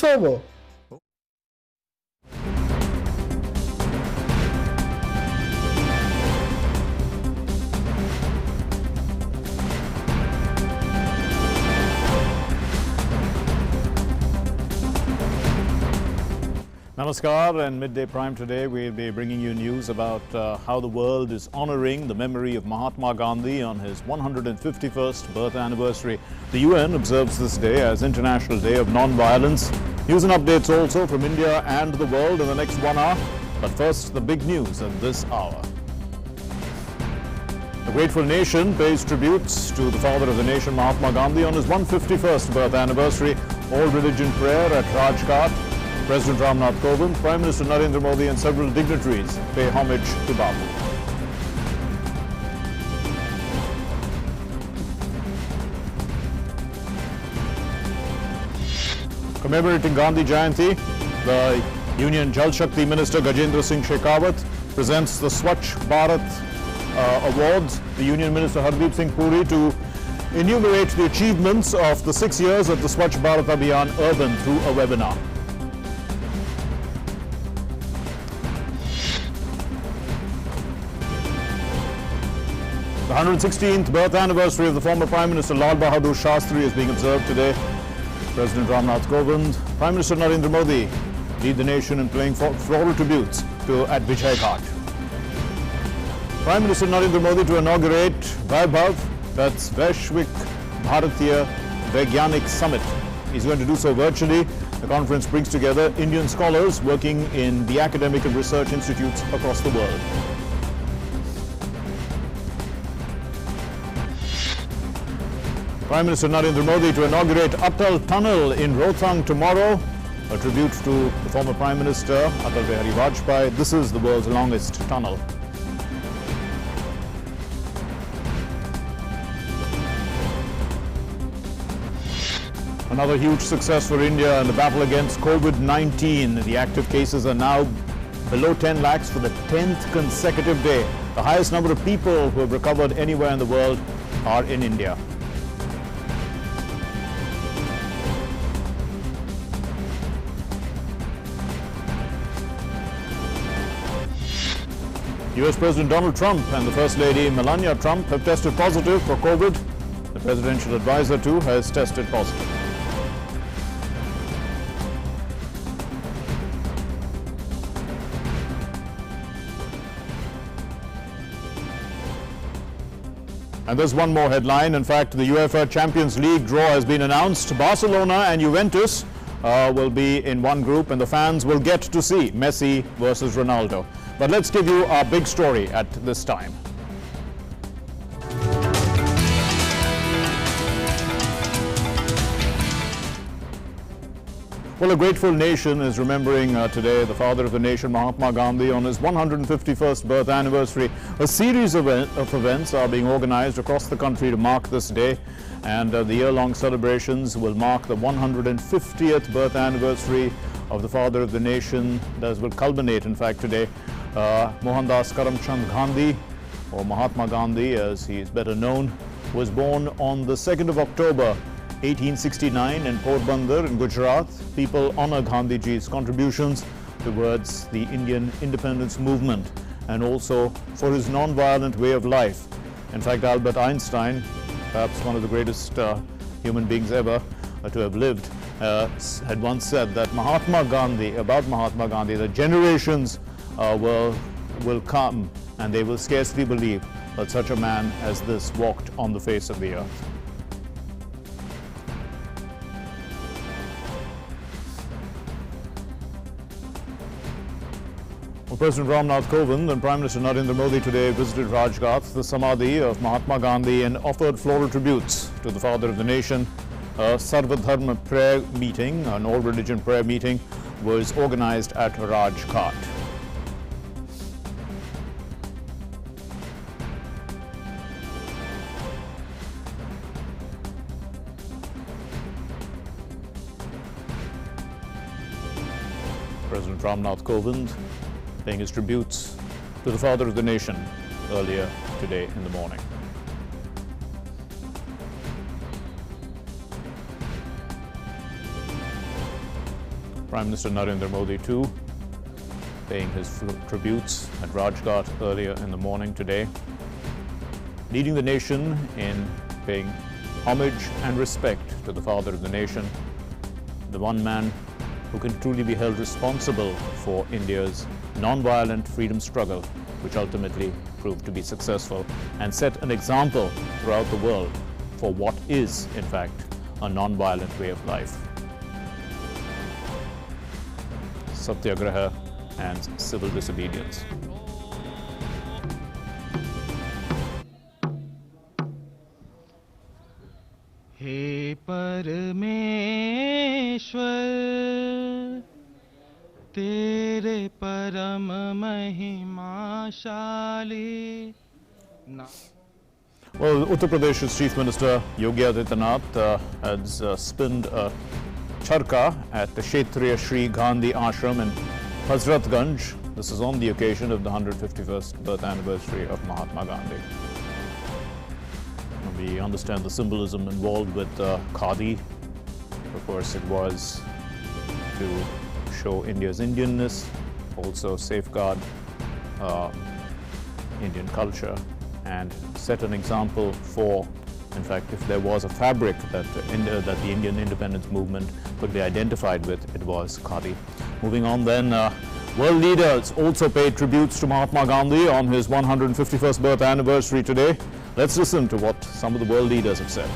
over. Namaskar, and Midday Prime today we'll be bringing you news about how the world is honoring the memory of Mahatma Gandhi on his 151st birth anniversary. The UN observes this day as International Day of Non-Violence. News and updates also from India and the world in the next 1 hour. But first, the big news at this hour. The grateful nation pays tributes to the father of the nation, Mahatma Gandhi, on his 151st birth anniversary. All religion prayer at Raj Ghat. President Ramnath Kovind, Prime Minister Narendra Modi and several dignitaries pay homage to Bapu. Commemorating Gandhi Jayanti, the Union Jal Shakti Minister Gajendra Singh Shekhawat presents the Swachh Bharat awards. The Union Minister Hardeep Singh Puri to enumerate the achievements of the 6 years of the Swachh Bharat Abhiyan Urban through a webinar. The 116th birth anniversary of the former Prime Minister Lal Bahadur Shastri is being observed today. President Ramnath Kovind, Prime Minister Narendra Modi lead the nation in paying floral tributes at Vijay Ghat. Prime Minister Narendra Modi to inaugurate VAIBHAV, that's Vaishvik Bhartiya Vaigyanik Summit. He's going to do so virtually. The conference brings together Indian scholars working in the academic and research institutes across the world. Prime Minister Narendra Modi to inaugurate Attal tunnel in Rothang tomorrow. A tribute to the former Prime Minister Atal Vajpayee. This is the world's longest tunnel. Another huge success for India in the battle against COVID-19. The active cases are now below 10 lakhs for the 10th consecutive day. The highest number of people who have recovered anywhere in the world are in India. US President Donald Trump and the First Lady Melania Trump have tested positive for COVID. The presidential advisor too has tested positive. And there's one more headline. In fact, the UEFA Champions League draw has been announced. Barcelona and Juventus will be in one group, and the fans will get to see Messi versus Ronaldo. But let's give you our big story at this time. Well, a grateful nation is remembering today the father of the nation, Mahatma Gandhi, on his 151st birth anniversary. A series of events are being organized across the country to mark this day, and the year-long celebrations will mark the 150th birth anniversary of the father of the nation. That will culminate, in fact, today. Mohandas Karamchand Gandhi, or Mahatma Gandhi as he is better known, was born on the 2nd of October 1869 in Porbandar in Gujarat. People honor Gandhiji's contributions towards the Indian independence movement and also for his non-violent way of life. In fact, Albert Einstein, perhaps one of the greatest human beings ever to have lived, had once said that Mahatma Gandhi, that generations will come and they will scarcely believe that such a man as this walked on the face of the earth. Well, President Ramnath Kovind and Prime Minister Narendra Modi today visited Raj Ghat, the Samadhi of Mahatma Gandhi, and offered floral tributes to the father of the nation. A Sarvadharma prayer meeting, an all-religion prayer meeting, was organized at Raj Ghat. President Ramnath Kovind paying his tributes to the father of the nation earlier today in the morning. Prime Minister Narendra Modi too, paying his tributes at Raj Ghat earlier in the morning today, leading the nation in paying homage and respect to the father of the nation, the one man who can truly be held responsible for India's non-violent freedom struggle, which ultimately proved to be successful and set an example throughout the world for what is, in fact, a non-violent way of life. Satyagraha and civil disobedience. हे परमेश्वर तेरे परम महिमाशाली. Well, Uttar Pradesh's Chief Minister Yogi Adityanath has spinned a charka at the Kshetriya Shri Gandhi Ashram in Hazratganj. This is on the occasion of the 151st birth anniversary of Mahatma Gandhi. We understand the symbolism involved with Khadi. Of course, it was to show India's Indianness, also safeguard Indian culture, and set an example for, in fact, if there was a fabric that the Indian independence movement could be identified with, it was Khadi. Moving on then, world leaders also paid tributes to Mahatma Gandhi on his 151st birth anniversary today. Let's listen to what some of the world leaders have said.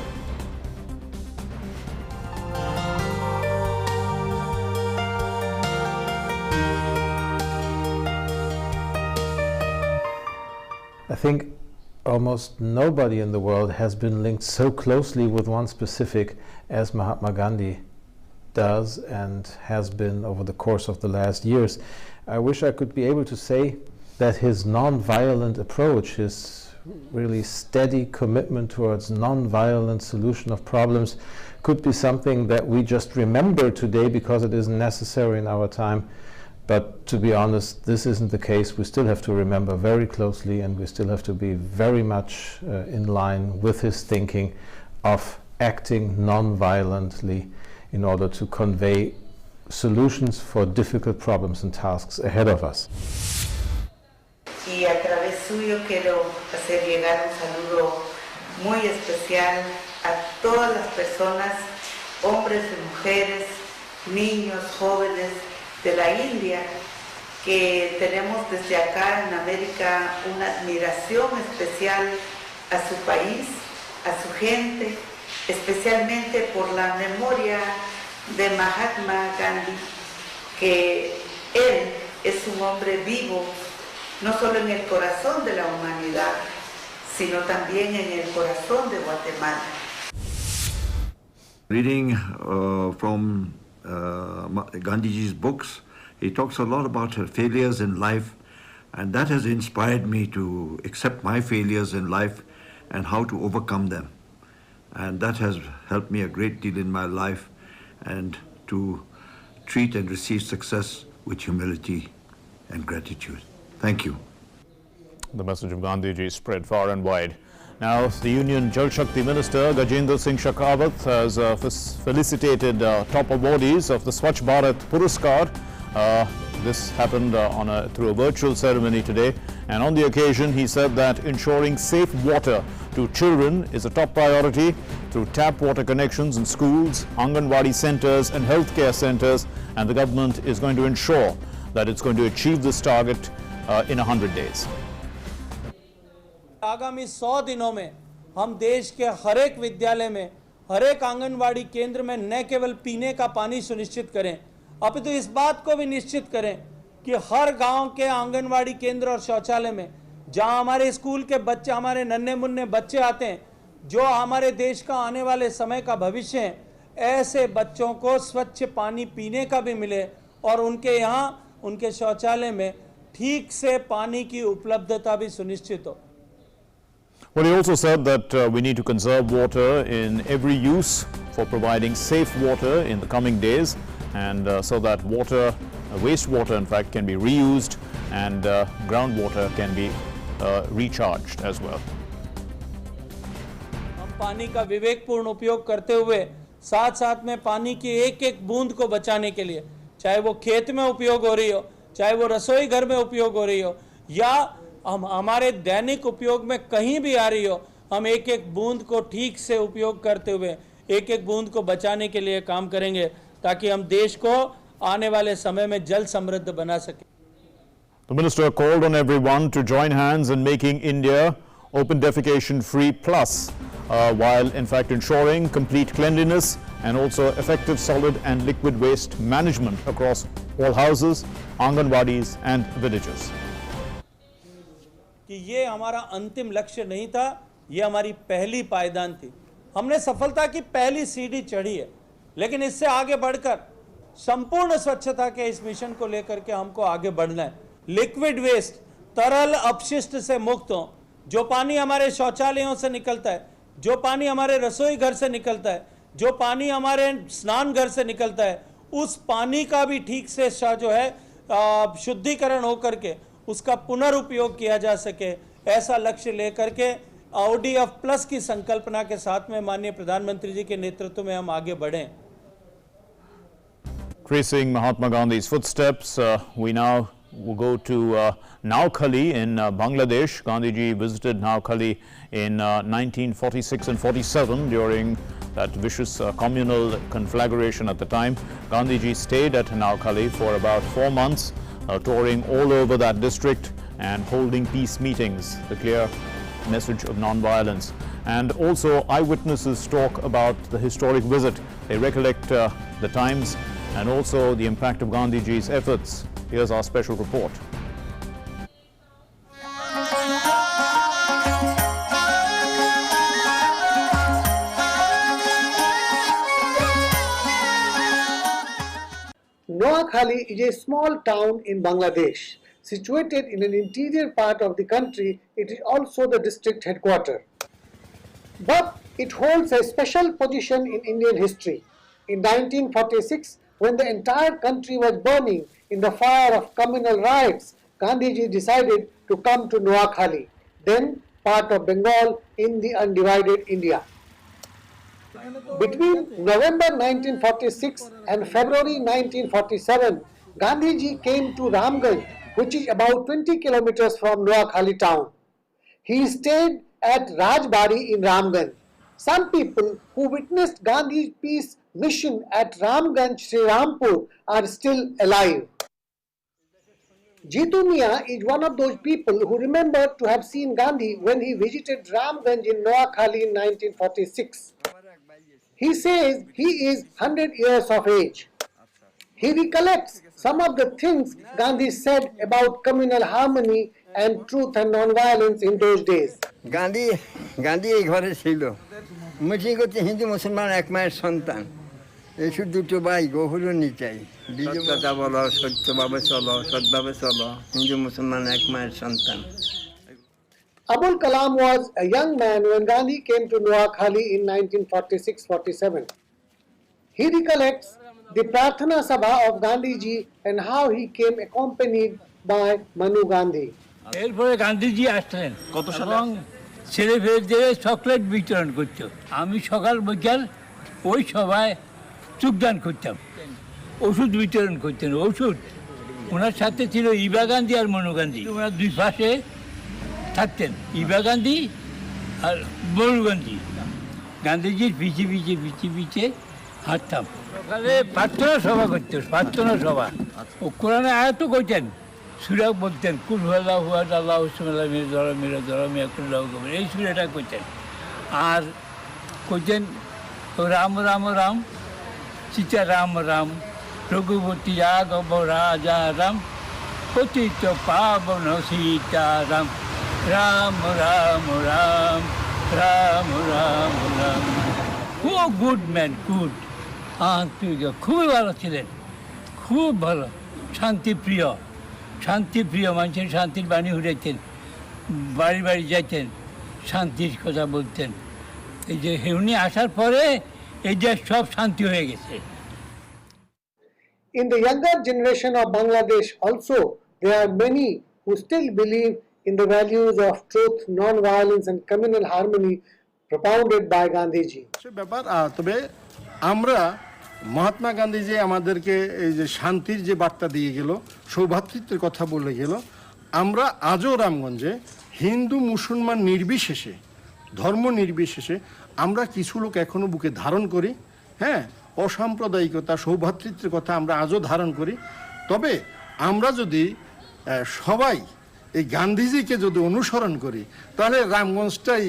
I think almost nobody in the world has been linked so closely with one specific as Mahatma Gandhi does and has been over the course of the last years. I wish I could be able to say that his non-violent approach, his really steady commitment towards non-violent solution of problems could be something that we just remember today because it isn't necessary in our time. But to be honest, this isn't the case. We still have to remember very closely, and we still have to be very much in line with his thinking of acting non-violently in order to convey solutions for difficult problems and tasks ahead of us. Y a través suyo quiero hacer llegar un saludo muy especial a todas las personas, hombres y mujeres, niños, jóvenes de la India, que tenemos desde acá en América una admiración especial a su país, a su gente, especialmente por la memoria de Mahatma Gandhi, que él es un hombre vivo, no solo en el corazón de la humanidad, sino también en el corazón de Guatemala. Reading from Gandhiji's books, he talks a lot about failures in life, and that has inspired me to accept my failures in life and how to overcome them. And that has helped me a great deal in my life, and to treat and receive success with humility and gratitude. Thank you. The message of Gandhiji spread far and wide. Now, the Union Jal Shakti Minister Gajendra Singh Shekhawat has felicitated top awardees of the Swachh Bharat puraskar. This happened through a virtual ceremony today, and on the occasion he said that ensuring safe water to children is a top priority through tap water connections in schools, Anganwadi centres and healthcare centres, and the government is going to ensure that it's going to achieve this target in 100 days. आगामी 100 दिनों में हम देश के हर एक विद्यालय में, हर एक आंगनवाड़ी केंद्र में न केवल पीने का पानी सुनिश्चित करें, अपितु इस बात को भी निश्चित करें कि हर गांव के आंगनवाड़ी केंद्र और शौचालय में जहां हमारे स्कूल के बच्चे, हमारे नन्हे मुन्ने बच्चे आते हैं, जो हमारे देश का आने वाले समय का भविष्य है, ऐसे बच्चों को स्वच्छ पानी पीने का भी मिले और उनके यहाँ उनके शौचालय में ठीक से पानी की उपलब्धता भी सुनिश्चित हो. Well, he also said that we need to conserve water in every use for providing safe water in the coming days, and so that wastewater in fact can be reused and groundwater can be recharged as well. हम पानी का विवेकपूर्ण उपयोग करते हुए साथ साथ में पानी की एक एक बूंद को बचाने के लिए चाहे वो खेत में उपयोग हो रही हो, चाहे वो रसोई घर में उपयोग हो रही हो, या हम हमारे दैनिक उपयोग में कहीं भी आ रही हो, हम एक एक बूंद को ठीक से उपयोग करते हुए एक एक बूंद को बचाने के लिए काम करेंगे, ताकि हम देश को आने वाले समय में जल समृद्ध बना सकें। The minister called on everyone to join hands in making India open defecation free plus, while in fact ensuring complete cleanliness and also effective solid and liquid waste management across all houses, Anganwadis and villages. कि ये हमारा अंतिम लक्ष्य नहीं था, ये हमारी पहली पायदान थी। हमने सफलता की पहली सीढ़ी चढ़ी है, लेकिन इससे आगे बढ़कर संपूर्ण स्वच्छता के इस मिशन को लेकर के हमको आगे बढ़ना है। लिक्विड वेस्ट, तरल अपशिष्ट से मुक्त हो। जो पानी हमारे शौचालयों से निकलता है, जो पानी हमारे रसोई घर से निकलता है, जो पानी हमारे स्नान घर से निकलता है, उस पानी का भी ठीक से जो है शुद्धिकरण होकर के उसका पुनरुपयोग किया जा सके, ऐसा लक्ष्य लेकर के ODF प्लस की संकल्पना के साथ में माननीय प्रधानमंत्री जी के नेतृत्व में हम आगे बढ़ें। Tracing Mahatma Gandhi's footsteps, we now will go to Naukhali in Bangladesh. Gandhiji visited Naukhali in 1946 and 47 during that vicious communal conflagration at the time. Gandhiji stayed at Naukhali for about 4 months, touring all over that district and holding peace meetings, the clear message of non-violence. And also eyewitnesses talk about the historic visit. They recollect the times and also the impact of Gandhiji's efforts. Here's our special report. Noakhali is a small town in Bangladesh. Situated in an interior part of the country, it is also the district headquarters. But it holds a special position in Indian history. In 1946, when the entire country was burning in the fire of communal riots, Gandhiji decided to come to Noakhali, then part of Bengal in the undivided India. Between November 1946 and February 1947, Gandhiji came to Ramganj, which is about 20 kilometers from Noakhali town. He stayed at Raj Ghat in Ramganj. Some people who witnessed Gandhi's peace mission at Ramganj, Sri Rampur are still alive. Jitu Mia is one of those people who remembered to have seen Gandhi when he visited Ramganj in Noakhali in 1946. He says he is 100 years of age. He recollects some of the things Gandhi said about communal harmony and truth and non-violence in those days. Gandhi এই ঘরে ছিল। Meeting করতে হিন্দু মুসলমান এক মায়ের সন্তান। এসব দুটো ভাই গহরু নিচাই। কথা বলো, সত্যভাবে চলো, সৎভাবে চলো। হিন্দু মুসলমান এক মায়ের সন্তান। Abul Kalam was a young man when Gandhi came to Noakhali in 1946-47. He recollects the Prarthana Sabha of Gandhiji and how he came accompanied by Manu Gandhi. এরপরে গান্ধীজি আসলেন এবং ছেলেমেয়েদের চকলেট বিতরণ করত। আমি সকাল বিকাল ওই সভায় যোগদান করতাম, ওষুধ বিতরণ করতেন। ওষুধ ওনার সাথে ছিল ইবা গান্ধী আর মনু গান্ধী। ওনার দুই পাশে থাকতেন ইবা গান্ধী আর মনু গান্ধী। গান্ধীজির পিছিয়ে পিছিয়ে পিছিয়ে পিছিয়ে হাঁটতাম। সকালে প্রার্থনা সভা করতেন, প্রার্থনা সভা। ও কোরআনে আয়াতও করতেন, সুরা বলতেন, কুল আল্লাহ হুয়াদ আল্লাহ হুসমাল্লাহ মেরে ধরা মেরে ধরা মেয়াকুল্লাহ কবর, এই সুরাটা করতেন। আর করতেন রাম রাম রাম সীতা রাম রাম রঘুপতি রাঘব রাজা রাম পতিত পাবন সীতা রাম রাম রাম রাম রাম রাম রাম। খুব গুড ম্যান, গুড। খুবই ভালো ছিলেন, খুব ভালো, শান্তিপ্রিয়। শান্তিপ্রিয় মানুষের শান্তির বাণী উড়াইতেন, বাড়ি বাড়ি যাইতেন, শান্তির কথা বলতেন। এই যে উনি আসার পরে এই দেশ সব শান্তি হয়ে গেছে। In the younger generation of Bangladesh also, there are many who still believe in the values of truth, non-violence and communal harmony propounded by Gandhiji. ব্যাপার তবে আমরা মহাত্মা গান্ধী যে আমাদেরকে এই যে শান্তির যে বার্তা দিয়ে গেল, সৌভ্রাতৃত্বের কথা বলে গেল, আমরা আজও রামগঞ্জে হিন্দু মুসলমান নির্বিশেষে, ধর্ম নির্বিশেষে আমরা কিছু লোক এখনো বুকে ধারণ করি। হ্যাঁ, অসাম্প্রদায়িকতা, সৌভ্রাতৃত্বের কথা আমরা আজও ধারণ করি। তবে আমরা যদি সবাই এই গান্ধীজিকে যদি অনুসরণ করি, তাহলে রামগঞ্জটাই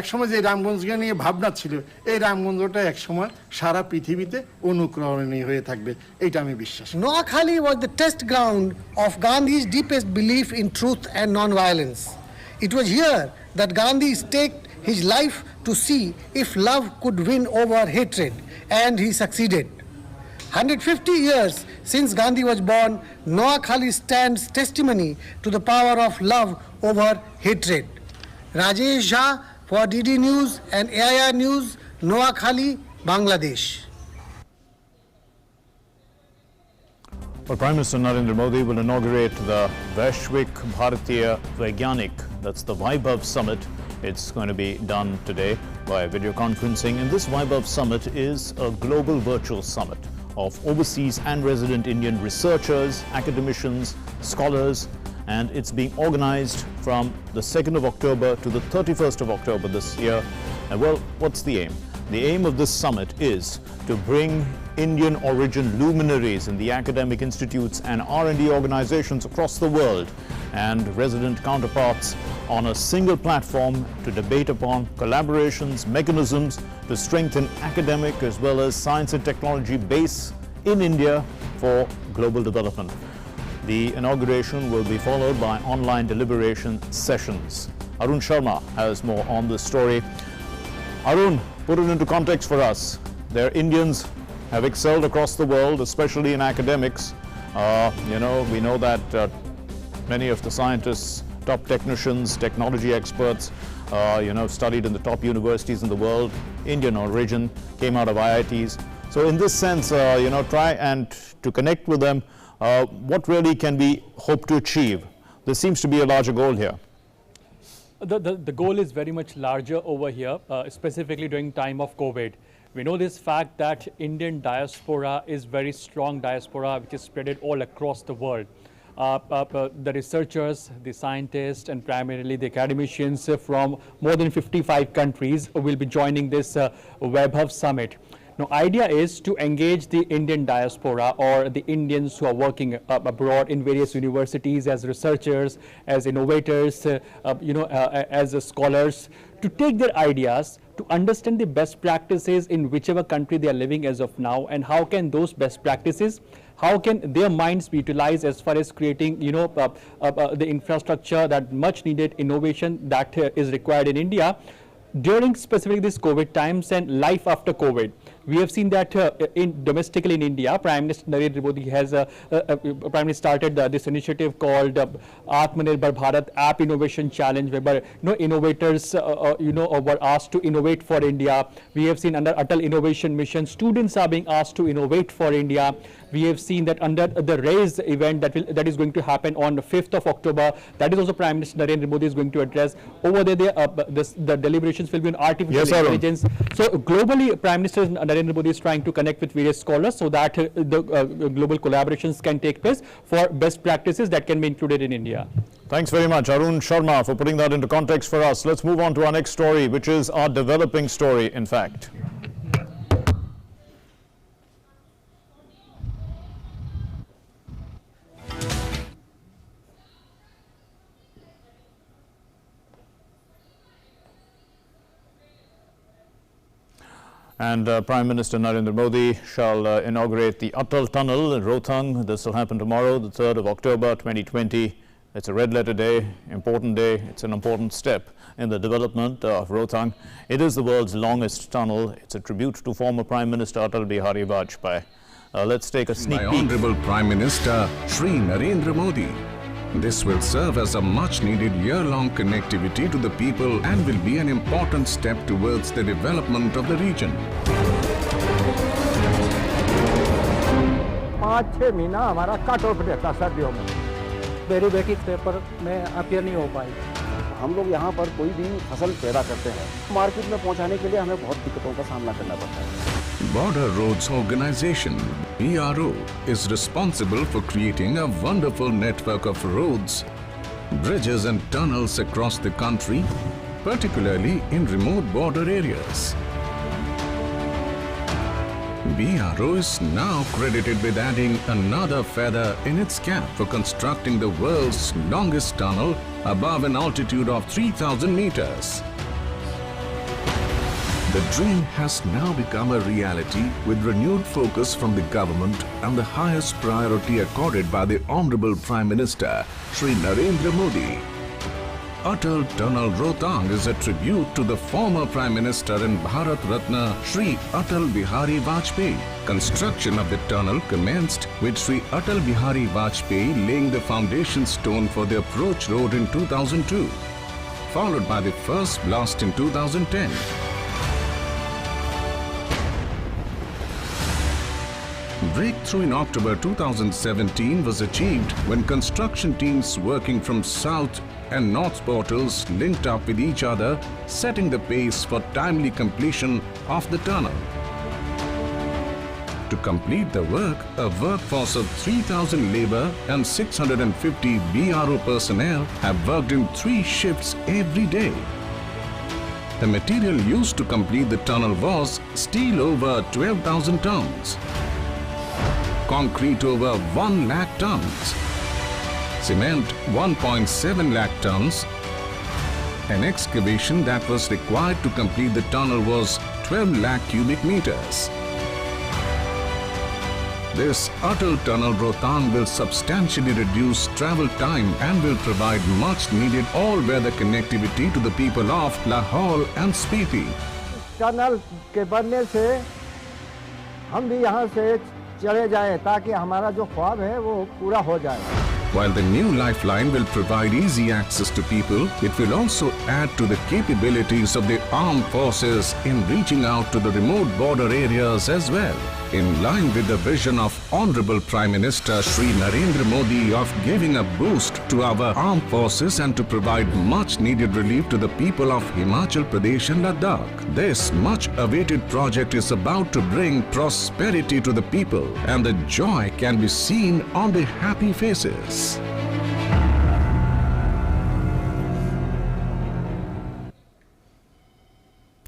একসময় যে রামগঞ্জকে নিয়ে ভাবনা ছিল, এই রামগঞ্জটা একসময় সারা পৃথিবীতে অনুকরণীয় হয়ে থাকবে, এটা আমি বিশ্বাস করি। Noakhali was the test ground of Gandhi's deepest belief in truth and non-violence. It was here that Gandhi staked his life to see if love could win over hatred, and he succeeded. 150 years since Gandhi was born, Noakhali stands testimony to the power of love over hatred. Rajesh Jha for DD News and AIR News, Noakhali, Bangladesh. Well, Prime Minister Narendra Modi will inaugurate the Vaishvik Bhartiya Vaigyanik, that's the VAIBHAV summit. It's going to be done today by video conferencing, and this VAIBHAV summit is a global virtual summit of overseas and resident Indian researchers, academicians, scholars, and it's being organized from the 2nd of October to the 31st of October this year. And well, what's the aim? The aim of this summit is to bring Indian origin luminaries in the academic institutes and R&D organizations across the world and resident counterparts on a single platform to debate upon collaborations, mechanisms to strengthen academic as well as science and technology base in India for global development. The inauguration will be followed by online deliberation sessions. Arun Sharma has more on this story. Arun, put it into context for us. Their Indians have excelled across the world, especially in academics. We know that many of the scientists, top technicians, technology experts, studied in the top universities in the world, Indian origin, came out of IITs. So in this sense, try and to connect with them. What really can we hope to achieve? There seems to be a larger goal here. The goal is very much larger over here, specifically during time of COVID. We know this fact that Indian diaspora is very strong diaspora which is spread all across the world. The researchers, the scientists, and primarily the academicians from more than 55 countries will be joining this VAIBHAV summit. Now, idea is to engage the Indian diaspora or the Indians who are working abroad in various universities as researchers, as innovators, as scholars, to take their ideas, to understand the best practices in whichever country they are living as of now, and how can those best practices, how can their minds be utilized as far as creating, the infrastructure, that much needed innovation that is required in India during specifically this COVID times and life after COVID. We have seen that domestically in India, Prime Minister Narendra Modi has started this initiative called Atmanirbhar Bharat App Innovation Challenge, where innovators were asked to innovate for India. We have seen under Atal Innovation Mission, students are being asked to innovate for India. We have seen that under the RAISE event that is going to happen on the 5th of October, that is also Prime Minister Narendra Modi is going to address. Over there, the deliberations will be on artificial intelligence. So globally, Prime Minister Narendra Modi is trying to connect with various scholars so that the global collaborations can take place for best practices that can be included in India. Thanks very much, Arun Sharma, for putting that into context for us. Let's move on to our next story, which is our developing story, in fact. And Prime Minister Narendra Modi shall inaugurate the Attal tunnel in Rothang. This will happen tomorrow, the 3rd of October 2020. It's a red letter day, important day. It's an important step in the development of Rothang. It is the world's longest tunnel. It's a tribute to former Prime Minister Atal Bihari Vajpayee. Let's take a sneak peek. Honorable Prime Minister Shri Narendra Modi. This will serve as a much-needed year-long connectivity to the people and will be an important step towards the development of the region. 5-6 महीना हमारा cut off रहता सर्दियों में, मेरी बेटी paper में appear नहीं हो पाई। हम लोग यहाँ पर कोई भी फसल पैदा करते हैं, मार्केट में पहुँचाने के लिए हमें बहुत दिक्कतों का सामना करना पड़ता है। Border Roads Organization, BRO, is responsible for creating a wonderful network of roads, bridges and tunnels across the country, particularly in remote border areas. BRO is now credited with adding another feather in its cap for constructing the world's longest tunnel above an altitude of 3,000 meters. The dream has now become a reality with renewed focus from the government and the highest priority accorded by the Honorable Prime Minister, Shri Narendra Modi. Atal Tunnel Rohtang is a tribute to the former Prime Minister and Bharat Ratna Shri Atal Bihari Vaijpayee. Construction of the tunnel commenced with Shri Atal Bihari Vaijpayee laying the foundation stone for the approach road in 2002, followed by the first blast in 2010. Breakthrough in October 2017 was achieved when construction teams working from south and north portals linked up with each other, setting the pace for timely completion of the tunnel. To complete the work, a workforce of 3,000 labor and 650 BRO personnel have worked in 3 shifts every day. The material used to complete the tunnel was steel over 12,000 tons, concrete over 1 lakh tons, cement 1.7 lakh tons. An excavation that was required to complete the tunnel was 12 lakh cubic meters. This Atal Tunnel Rothang will substantially reduce travel time and will provide much needed all-weather connectivity to the people of Lahore and Spiti. Tunnel के बनने से हम भी यहाँ से चले जाएं ताकि हमारा जो ख्वाब है वो पूरा हो जाए. While the new lifeline will provide easy access to people, it will also add to the capabilities of the armed forces in reaching out to the remote border areas as well. In line with the vision of Honorable Prime Minister Shri Narendra Modi of giving a boost to our armed forces and to provide much needed relief to the people of Himachal Pradesh and Ladakh, this much awaited project is about to bring prosperity to the people, and the joy can be seen on the happy faces.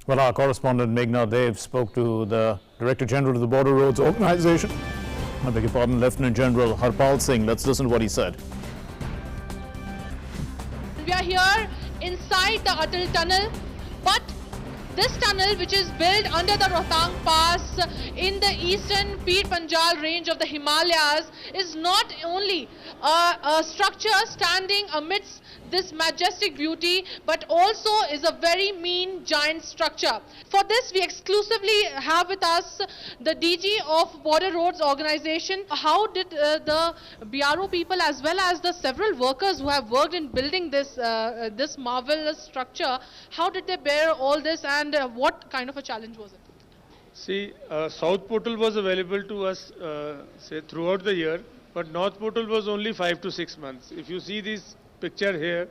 Well, our correspondent Meghna Dev spoke to the Director General of the Border Roads Organization, I beg your pardon, Lieutenant General Harpal Singh. Let's listen to what he said. We are here inside the Atal tunnel, but this tunnel, which is built under the Rohtang Pass in the eastern Pir Panjal range of the Himalayas, is not only a structure standing amidst this majestic beauty, but also is a very mean giant structure. For this, we exclusively have with us the DG of Border Roads Organization. How did the BRO people as well as the several workers who have worked in building this this marvelous structure, how did they bear all this, and what kind of a challenge was it? See, South Portal was available to us say throughout the year, but North Portal was only 5 to 6 months. If you see this picture here,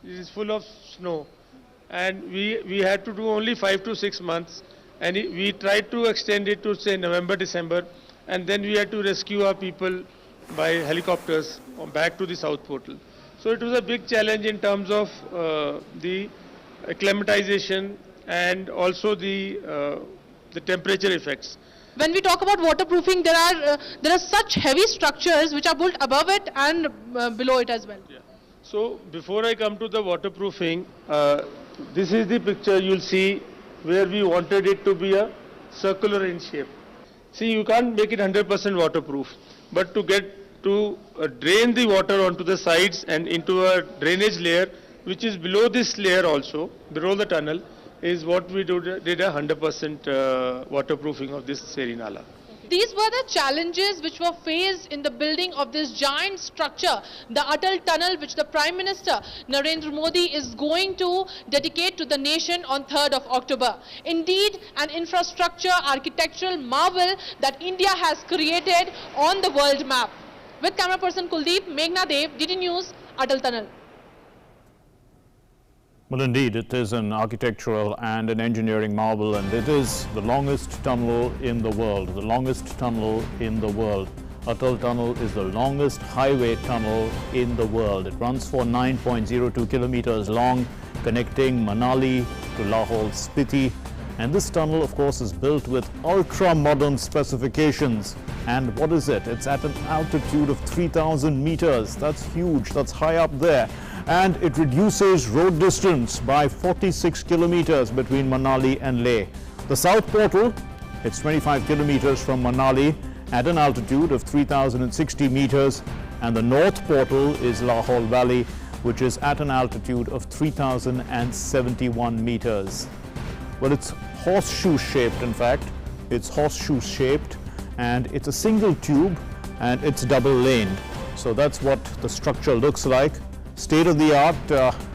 it is full of snow, and we had to do only 5 to 6 months, and we tried to extend it to say November, December, and then we had to rescue our people by helicopters back to the South Portal. So it was a big challenge in terms of the acclimatization and also the temperature effects. When we talk about waterproofing, there are such heavy structures which are built above it and below it as well. Yeah. So before I come to the waterproofing, this is the picture you'll see where we wanted it to be a circular in shape. See, you can't make it 100% waterproof, but to get to drain the water onto the sides and into a drainage layer which is below this layer also, below the tunnel, is what we did a 100% waterproofing of this Seri Nala. These were the challenges which were faced in the building of this giant structure, the Atal tunnel, which the Prime Minister Narendra Modi is going to dedicate to the nation on 3rd of October. Indeed, an infrastructure architectural marvel that India has created on the world map. With camera person Kuldeep, Meghna Dev, DD News, Atal Tunnel. Well, indeed, it is an architectural and an engineering marvel, and it is the longest tunnel in the world, the longest tunnel in the world. Attal Tunnel is the longest highway tunnel in the world. It runs for 9.02 kilometers long, connecting Manali to Lahaul Spiti. And this tunnel, of course, is built with ultra-modern specifications. And what is it? It's at an altitude of 3,000 meters. That's huge. That's high up there. And it reduces road distance by 46 kilometers between Manali and Leh. The South Portal, it's 25 kilometers from Manali at an altitude of 3,060 meters. And the North Portal is Lahaul Valley, which is at an altitude of 3,071 meters. Well, it's horseshoe-shaped, in fact. It's horseshoe-shaped, and it's a single tube, and it's double-laned. So that's what the structure looks like. State-of-the-art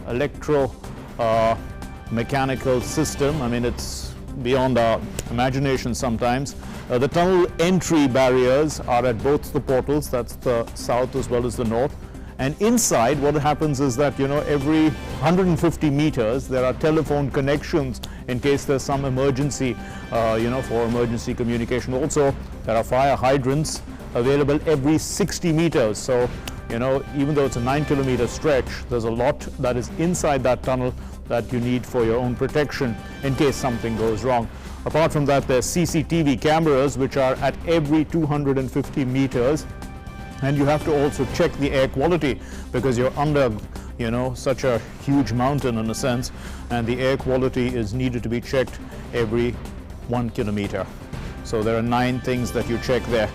electro-mechanical system. I mean, it's beyond our imagination sometimes. The tunnel entry barriers are at both the portals, that's the south as well as the north. And inside, what happens is that, every 150 meters, there are telephone connections in case there's some emergency, for emergency communication. Also, there are fire hydrants available every 60 meters. So, even though it's a 9-kilometer stretch, there's a lot that is inside that tunnel that you need for your own protection in case something goes wrong. Apart from that, there's CCTV cameras which are at every 250 meters. And you have to also check the air quality because you're under, such a huge mountain in a sense, and the air quality is needed to be checked every 1 kilometer. So there are 9 things that you check there.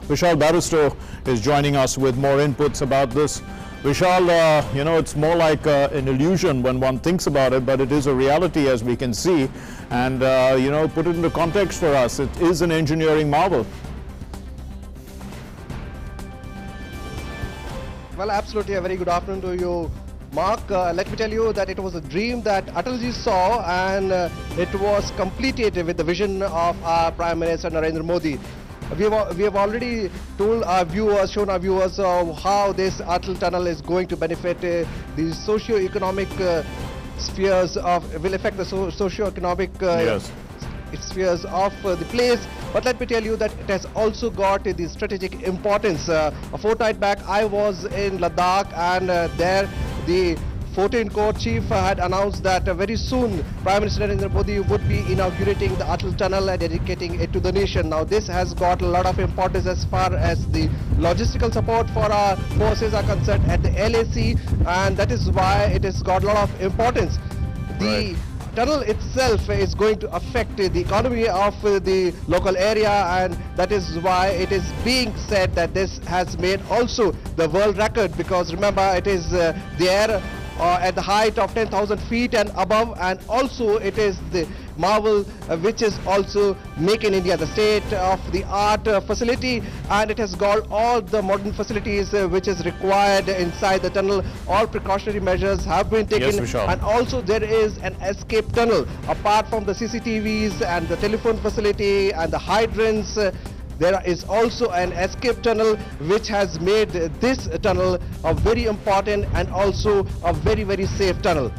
Vishal Barristow is joining us with more inputs about this. Vishal, it's more like an illusion when one thinks about it, but it is a reality as we can see. And, put it into context for us. It is an engineering marvel. Well, absolutely. A very good afternoon to you, Mark. Let me tell you that it was a dream that Atalji saw, and it was completed with the vision of our Prime Minister Narendra Modi. We have already told our viewers, shown our viewers how this Attal tunnel is going to benefit the socio-economic spheres will affect the socio-economic spheres of the place. But let me tell you that it has also got the strategic importance. A fortnight back, I was in Ladakh, and there the 14th Corps Chief had announced that very soon Prime Minister Narendra Modi would be inaugurating the Attal tunnel and dedicating it to the nation. Now this has got a lot of importance as far as the logistical support for our forces are concerned at the LAC, and that is why it has got a lot of importance. The tunnel itself is going to affect the economy of the local area, and that is why it is being said that this has made also the world record, because remember, it is there at the height of 10,000 feet and above, and also it is the marvel which is also Make in India, the state-of-the-art facility, and it has got all the modern facilities which is required inside the tunnel. All precautionary measures have been taken, and also there is an escape tunnel. Apart from the CCTVs and the telephone facility and the hydrants, there is also an escape tunnel which has made this tunnel a very important and also a very, very safe tunnel.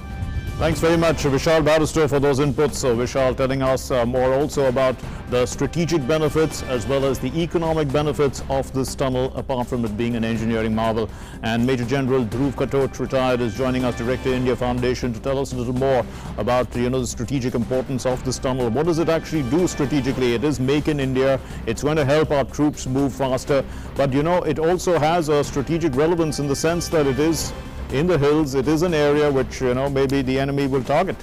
Thanks very much, Vishal Barristow, for those inputs. So Vishal telling us more also about the strategic benefits as well as the economic benefits of this tunnel, apart from it being an engineering marvel. And Major General Dhruv Katot, retired, is joining us, Director India Foundation, to tell us a little more about the strategic importance of this tunnel. What does it actually do strategically? It is Make in India. It's going to help our troops move faster. But it also has a strategic relevance in the sense that it is in the hills. It is an area which, maybe the enemy will target.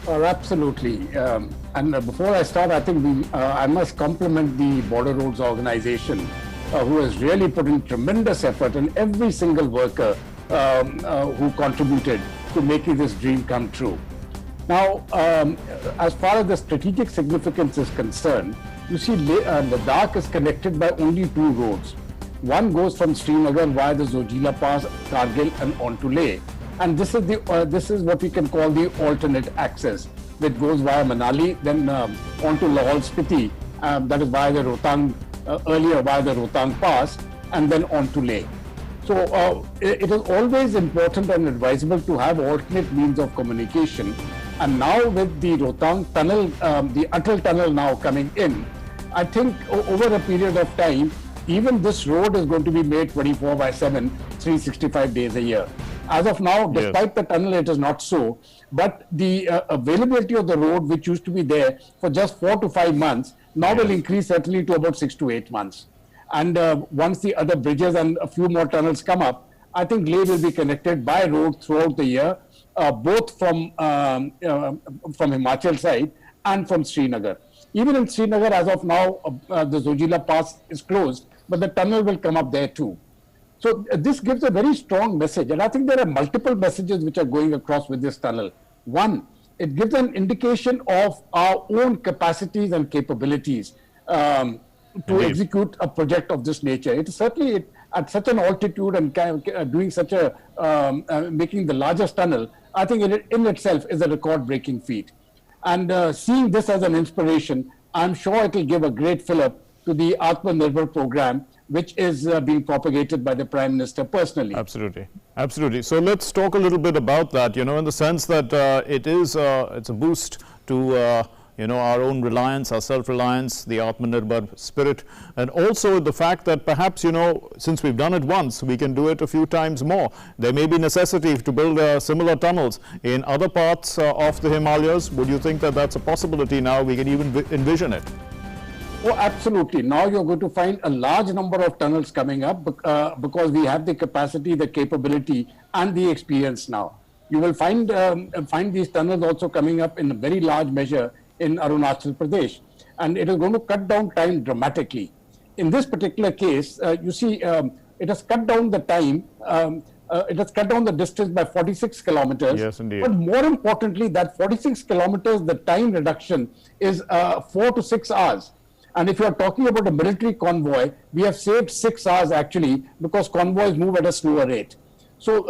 Absolutely. And before I start, I think I must compliment the Border Roads Organization, who has really put in tremendous effort, and every single worker who contributed to making this dream come true. Now, as far as the strategic significance is concerned, you see Ladakh is connected by only 2 roads. One goes from Srinagar via the Zojila Pass, Kargil, and on to Leh. And this is what we can call the alternate access, which goes via Manali, then on to Lahaul Spiti, that is via the Rothang, earlier via the Rohtang Pass, and then on to Leh. So it is always important and advisable to have alternate means of communication. And now with the Rohtang tunnel, the Attal tunnel now coming in, I think over a period of time, even this road is going to be made 24/7, 365 days a year. As of now, despite the tunnel, it is not so. But the availability of the road, which used to be there for just 4 to 5 months, now will increase certainly to about 6 to 8 months. And once the other bridges and a few more tunnels come up, I think Leh will be connected by road throughout the year, both from Himachal side and from Srinagar. Even in Srinagar, as of now, the Zojila Pass is closed, but the tunnel will come up there too. So this gives a very strong message, and I think there are multiple messages which are going across with this tunnel. One, it gives an indication of our own capacities and capabilities to execute a project of this nature. It is certainly at such an altitude and doing such a making the largest tunnel, I think in itself is a record-breaking feat. And seeing this as an inspiration, I'm sure it will give a great fill-up to the Atmanirbhar program, which is being propagated by the Prime Minister personally. Absolutely, absolutely. So let's talk a little bit about that, you know, in the sense that it's a boost to you know, our own reliance, our self-reliance, the Atmanirbhar spirit, and also the fact that perhaps, you know, since we've done it once, we can do it a few times more. There may be necessity to build similar tunnels in other parts of the Himalayas. Would you think that that's a possibility now? We can even envision it. Oh, absolutely. Now you're going to find a large number of tunnels coming up because we have the capacity, the capability, and the experience now. You will find these tunnels also coming up in a very large measure in Arunachal Pradesh, and it is going to cut down time dramatically. In this particular case, you see, it has cut down the time, it has cut down the distance by 46 kilometers. Yes, indeed. But more importantly, that 46 kilometers, the time reduction is 4 to 6 hours. And if you are talking about a military convoy, we have saved 6 hours actually, because convoys move at a slower rate. So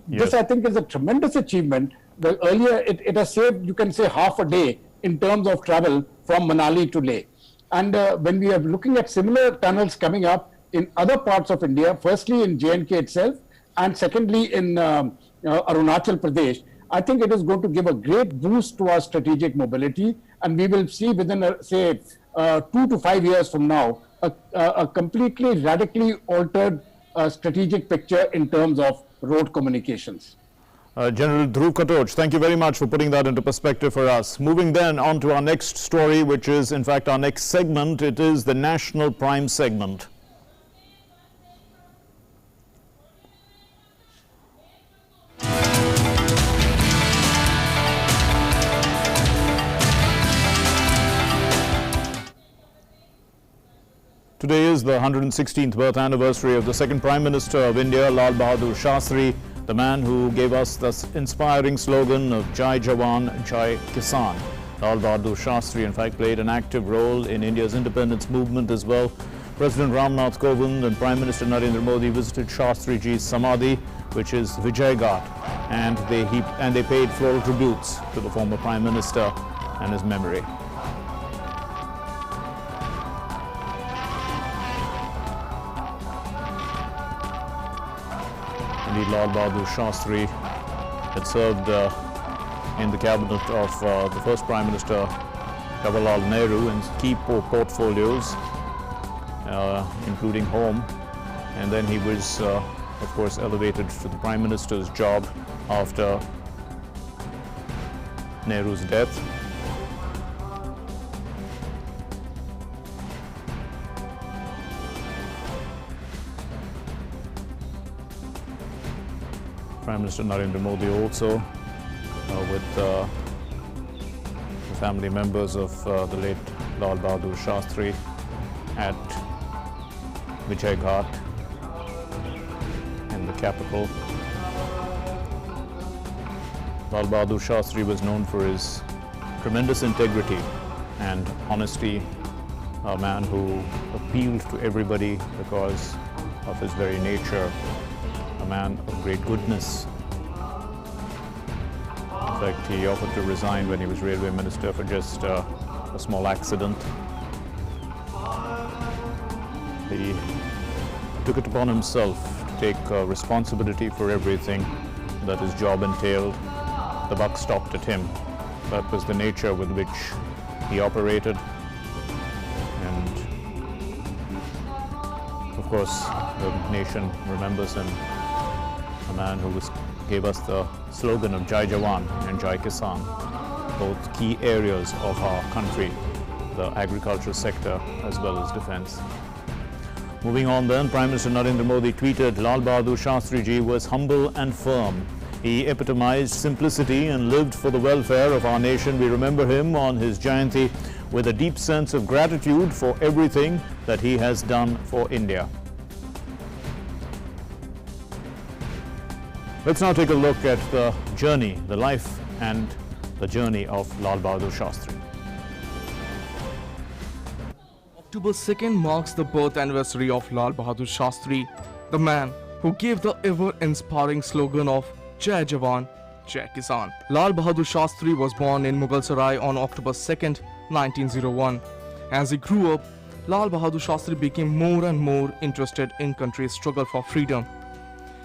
this, I think, is a tremendous achievement. The earlier it has saved, you can say, half a day in terms of travel from Manali to Leh. And when we are looking at similar tunnels coming up in other parts of India, firstly in J&K itself, and secondly in Arunachal Pradesh, I think it is going to give a great boost to our strategic mobility, and we will see within, say, 2 to 5 years from now, a completely radically altered strategic picture in terms of road communications. General Dhruv Katoj, thank you very much for putting that into perspective for us. Moving then on to our next story, which is in fact our next segment. It is the National Prime segment. Today is the 116th birth anniversary of the second Prime Minister of India, Lal Bahadur Shastri, the man who gave us this inspiring slogan of Jai Jawan, Jai Kisan. Lal Bahadur Shastri, in fact, played an active role in India's independence movement as well. President Ramnath Kovind and Prime Minister Narendra Modi visited Shastri Ji's Samadhi, which is Raj Ghat, and they paid floral tributes to the former Prime Minister and his memory. Indeed, Lal Bahadur Shastri had served in the cabinet of the first Prime Minister, Jawaharlal Nehru, in key portfolios, including home. And then he was, of course, elevated to the Prime Minister's job after Nehru's death. Prime Minister Narendra Modi also, with the family members of the late Lal Bahadur Shastri at Raj Ghat in the capital. Lal Bahadur Shastri was known for his tremendous integrity and honesty, a man who appealed to everybody because of his very nature, a man of great goodness. In fact, he offered to resign when he was railway minister for just a small accident. He took it upon himself take responsibility for everything that his job entailed. The buck stopped at him. That was the nature with which he operated. And of course, the nation remembers him, a man who gave us the slogan of Jai Jawan and Jai Kisan, both key areas of our country, the agricultural sector as well as defense. Moving on then, Prime Minister Narendra Modi tweeted, Lal Bahadur Shastri Ji was humble and firm. He epitomized simplicity and lived for the welfare of our nation. We remember him on his Jayanti with a deep sense of gratitude for everything that he has done for India. Let's now take a look at the journey, the life and the journey of Lal Bahadur Shastri. October 2nd marks the birth anniversary of Lal Bahadur Shastri, the man who gave the ever-inspiring slogan of Jai Jawan, Jai Kisan. Lal Bahadur Shastri was born in Mughal Sarai on October 2nd, 1901. As he grew up, Lal Bahadur Shastri became more and more interested in country's struggle for freedom.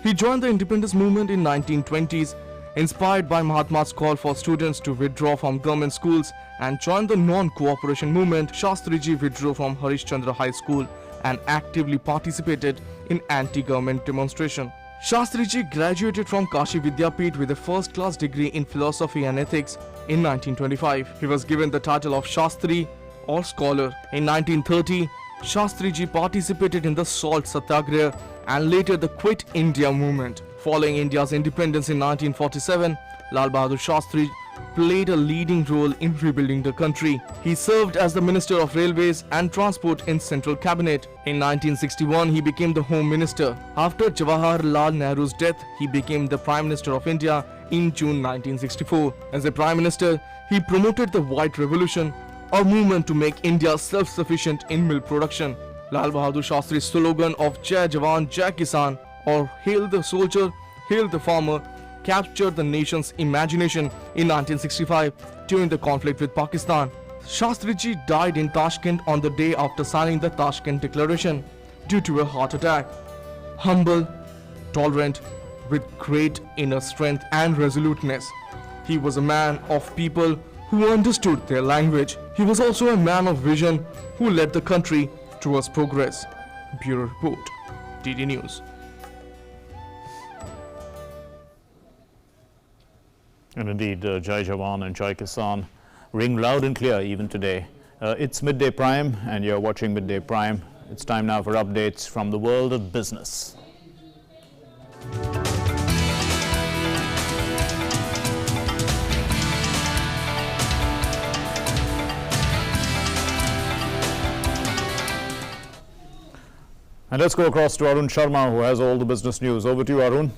He joined the independence movement in 1920s, inspired by Mahatma's call for students to withdraw from government schools and join the non-cooperation movement. Shastri Ji withdrew from Harishchandra High School and actively participated in anti-government demonstration. Shastri Ji graduated from Kashi Vidyapith with a first-class degree in philosophy and ethics in 1925. He was given the title of Shastri or Scholar. In 1930, Shastri Ji participated in the Salt Satyagraha and later the Quit India movement. Following India's independence in 1947, Lal Bahadur Shastri played a leading role in rebuilding the country. He served as the Minister of Railways and Transport in Central Cabinet. In 1961, he became the Home Minister. After Jawaharlal Nehru's death, he became the Prime Minister of India in June 1964. As a Prime Minister, he promoted the White Revolution, a movement to make India self-sufficient in milk production. Lal Bahadur Shastri's slogan of Jai Jawan, Jai Kisan, or Hail the Soldier, Hail the Farmer, captured the nation's imagination in 1965 during the conflict with Pakistan. Shastri Ji died in Tashkent on the day after signing the Tashkent Declaration due to a heart attack. Humble, tolerant, with great inner strength and resoluteness, he was a man of people who understood their language. He was also a man of vision who led the country towards progress. Bureau Report, DD News. And indeed, Jai Jawan and Jai Kisan ring loud and clear even today. It's Midday Prime and you're watching Midday Prime. It's time now for updates from the world of business. And let's go across to Arun Sharma, who has all the business news. Over to you, Arun.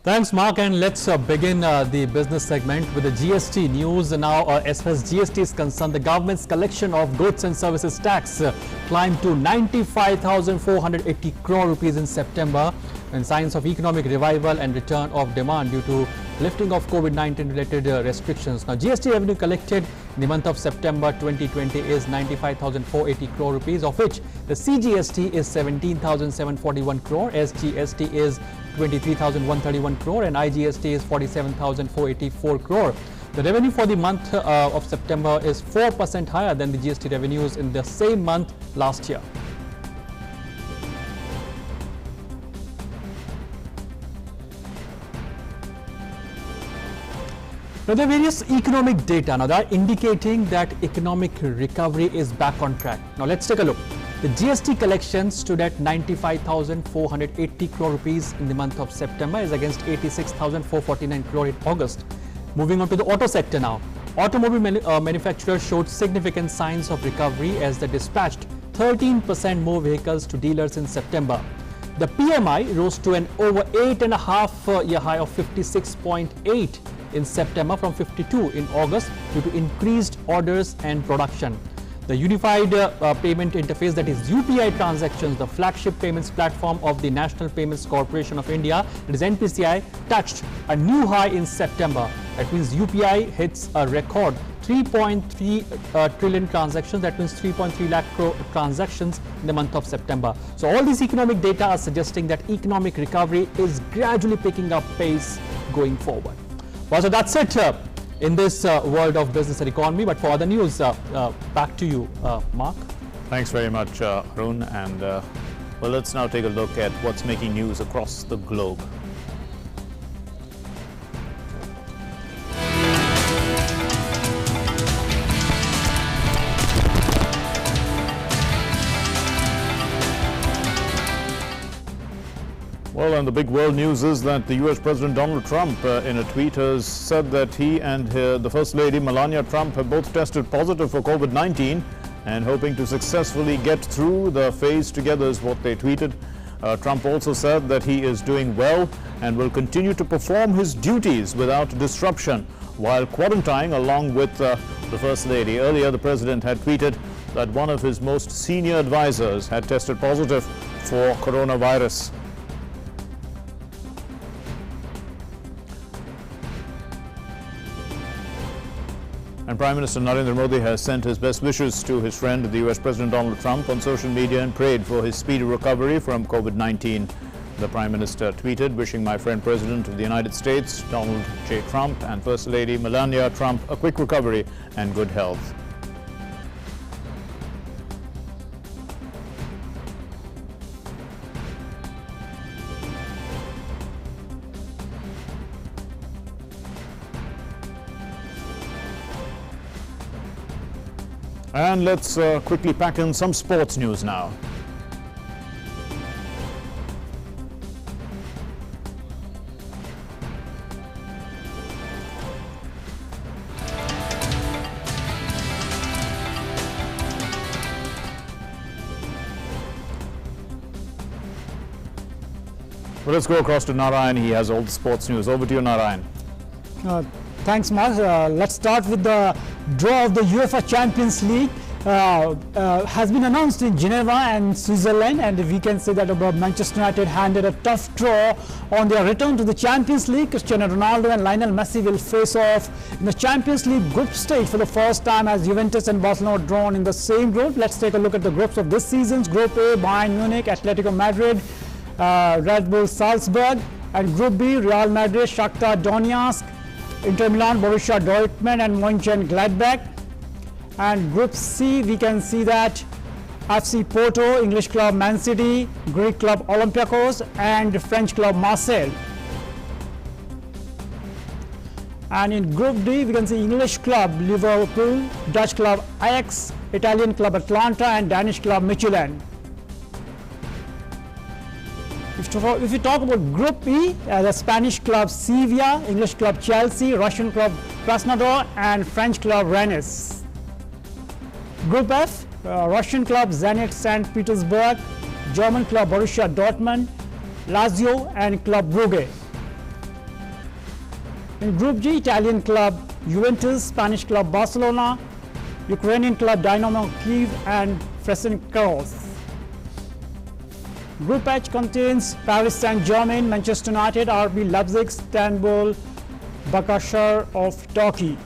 Thanks, Mark, and let's begin the business segment with the GST news. Now, as far as GST is concerned, the government's collection of goods and services tax climbed to 95,480 crore rupees in September, in signs of economic revival and return of demand due to lifting of COVID-19 related restrictions. Now, GST revenue collected in the month of September 2020 is 95,480 crore rupees, of which the CGST is 17,741 crore, SGST is 23,131 crore and IGST is 47,484 crore. The revenue for the month of September is 4% higher than the GST revenues in the same month last year. Now, there are various economic data now that are indicating that economic recovery is back on track. Now, let's take a look. The GST collection stood at 95,480 crore rupees in the month of September, as against 86,449 crore in August. Moving on to the auto sector now. Automobile manufacturers showed significant signs of recovery as they dispatched 13% more vehicles to dealers in September. The PMI rose to an over 8.5-year high of 56.8 in September from 52 in August due to increased orders and production. The Unified Payment Interface, that is UPI transactions, the flagship payments platform of the National Payments Corporation of India, that is NPCI, touched a new high in September. That means UPI hits a record 3.3 trillion transactions. That means 3.3 lakh crore transactions in the month of September. So all these economic data are suggesting that economic recovery is gradually picking up pace going forward. Well, so that's it in this world of business and economy. But for other news, back to you, Mark. Thanks very much, Arun. And well, let's now take a look at what's making news across the globe. Well, and the big world news is that the US President Donald Trump in a tweet has said that he and the First Lady Melania Trump have both tested positive for COVID-19 and hoping to successfully get through the phase together is what they tweeted. Trump also said that he is doing well and will continue to perform his duties without disruption while quarantining along with the First Lady. Earlier, the president had tweeted that one of his most senior advisors had tested positive for coronavirus. And Prime Minister Narendra Modi has sent his best wishes to his friend, the US President Donald Trump, on social media and prayed for his speedy recovery from COVID-19. The Prime Minister tweeted, wishing my friend President of the United States, Donald J. Trump, and First Lady Melania Trump a quick recovery and good health. And let's quickly pack in some sports news now. Well, let's go across to Narayan. He has all the sports news. Over to you, Narayan. Thanks, Mark. Let's start with the draw of the UEFA Champions League. Has been announced in Geneva and Switzerland, and we can say that Manchester United handed a tough draw on their return to the Champions League. Cristiano Ronaldo and Lionel Messi will face off in the Champions League group stage for the first time as Juventus and Barcelona drawn in the same group. Let's take a look at the groups of this season's Group A: Bayern Munich, Atletico Madrid, Red Bull Salzburg, and Group B: Real Madrid, Shakhtar Donetsk, Inter Milan, Borussia Dortmund, and Mönchengladbach. And Group C, we can see that FC Porto, English club Man City, Greek club Olympiacos, and French club Marseille. And in Group D, we can see English club Liverpool, Dutch club Ajax, Italian club Atlanta, and Danish club Michelin. If you talk about Group E, the Spanish club Sevilla, English club Chelsea, Russian club Krasnodar, and French club Rennes. Group F, Russian club Zenit St. Petersburg, German club Borussia Dortmund, Lazio, and club Brugge. In Group G, Italian club Juventus, Spanish club Barcelona, Ukrainian club Dynamo Kyiv, and Ferencváros. Group H contains Paris Saint-Germain, Manchester United, RB Leipzig, Istanbul, Başakşehir of Turkey.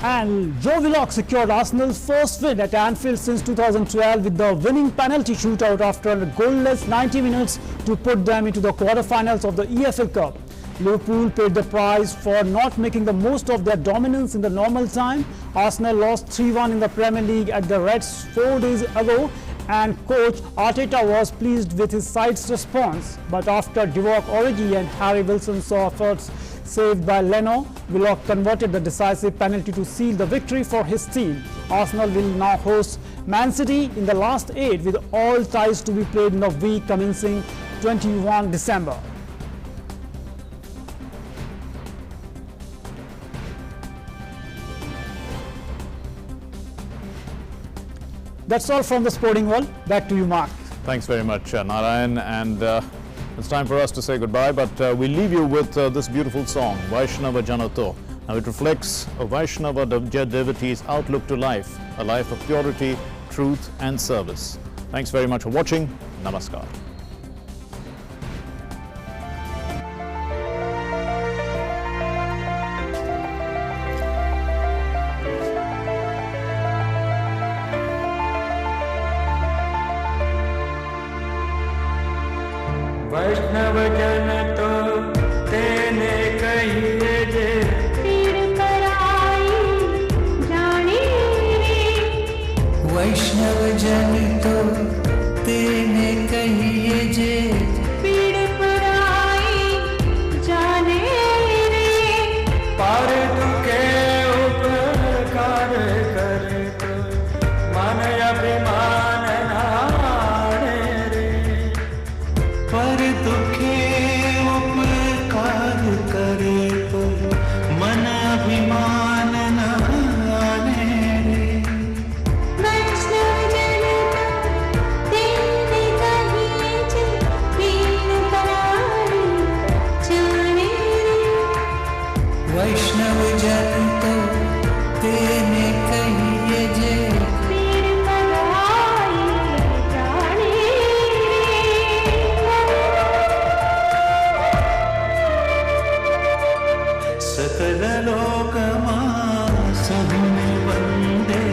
And Joe Willock secured Arsenal's first win at Anfield since 2012 with the winning penalty shootout after a goalless 90 minutes to put them into the quarterfinals of the EFL Cup. Liverpool paid the price for not making the most of their dominance in the normal time. Arsenal lost 3-1 in the Premier League at the Reds 4 days ago, and coach Arteta was pleased with his side's response. But after Divock Origi and Harry Wilson saw efforts saved by Leno, Willock converted the decisive penalty to seal the victory for his team. Arsenal will now host Man City in the last 8, with all ties to be played in the week commencing 21 December. That's all from the sporting world. Back to you, Mark. Thanks very much, Narayan. And it's time for us to say goodbye, but we leave you with this beautiful song, Vaishnava Janato. Now it reflects a Vaishnava devotee's outlook to life, a life of purity, truth and service. Thanks very much for watching. Namaskar. वैष्णव जन तो तेने कहिए जे पीर पराई जाने रे। वैष्णव जन तो तेने कहिए जे पीर पराई जाने रे। पर दुखे उपकार करे तो मन अभिमान नाणे रे। पर दुखे उपकार करे तो मन अभिमान नाणे रे। वैष्णव जन तेने कहिए जे पीर पराई जाने रे। वैष्णव जन तो तेने कहिए जे पीर पराई जाने सकल लोक सहुने वंदे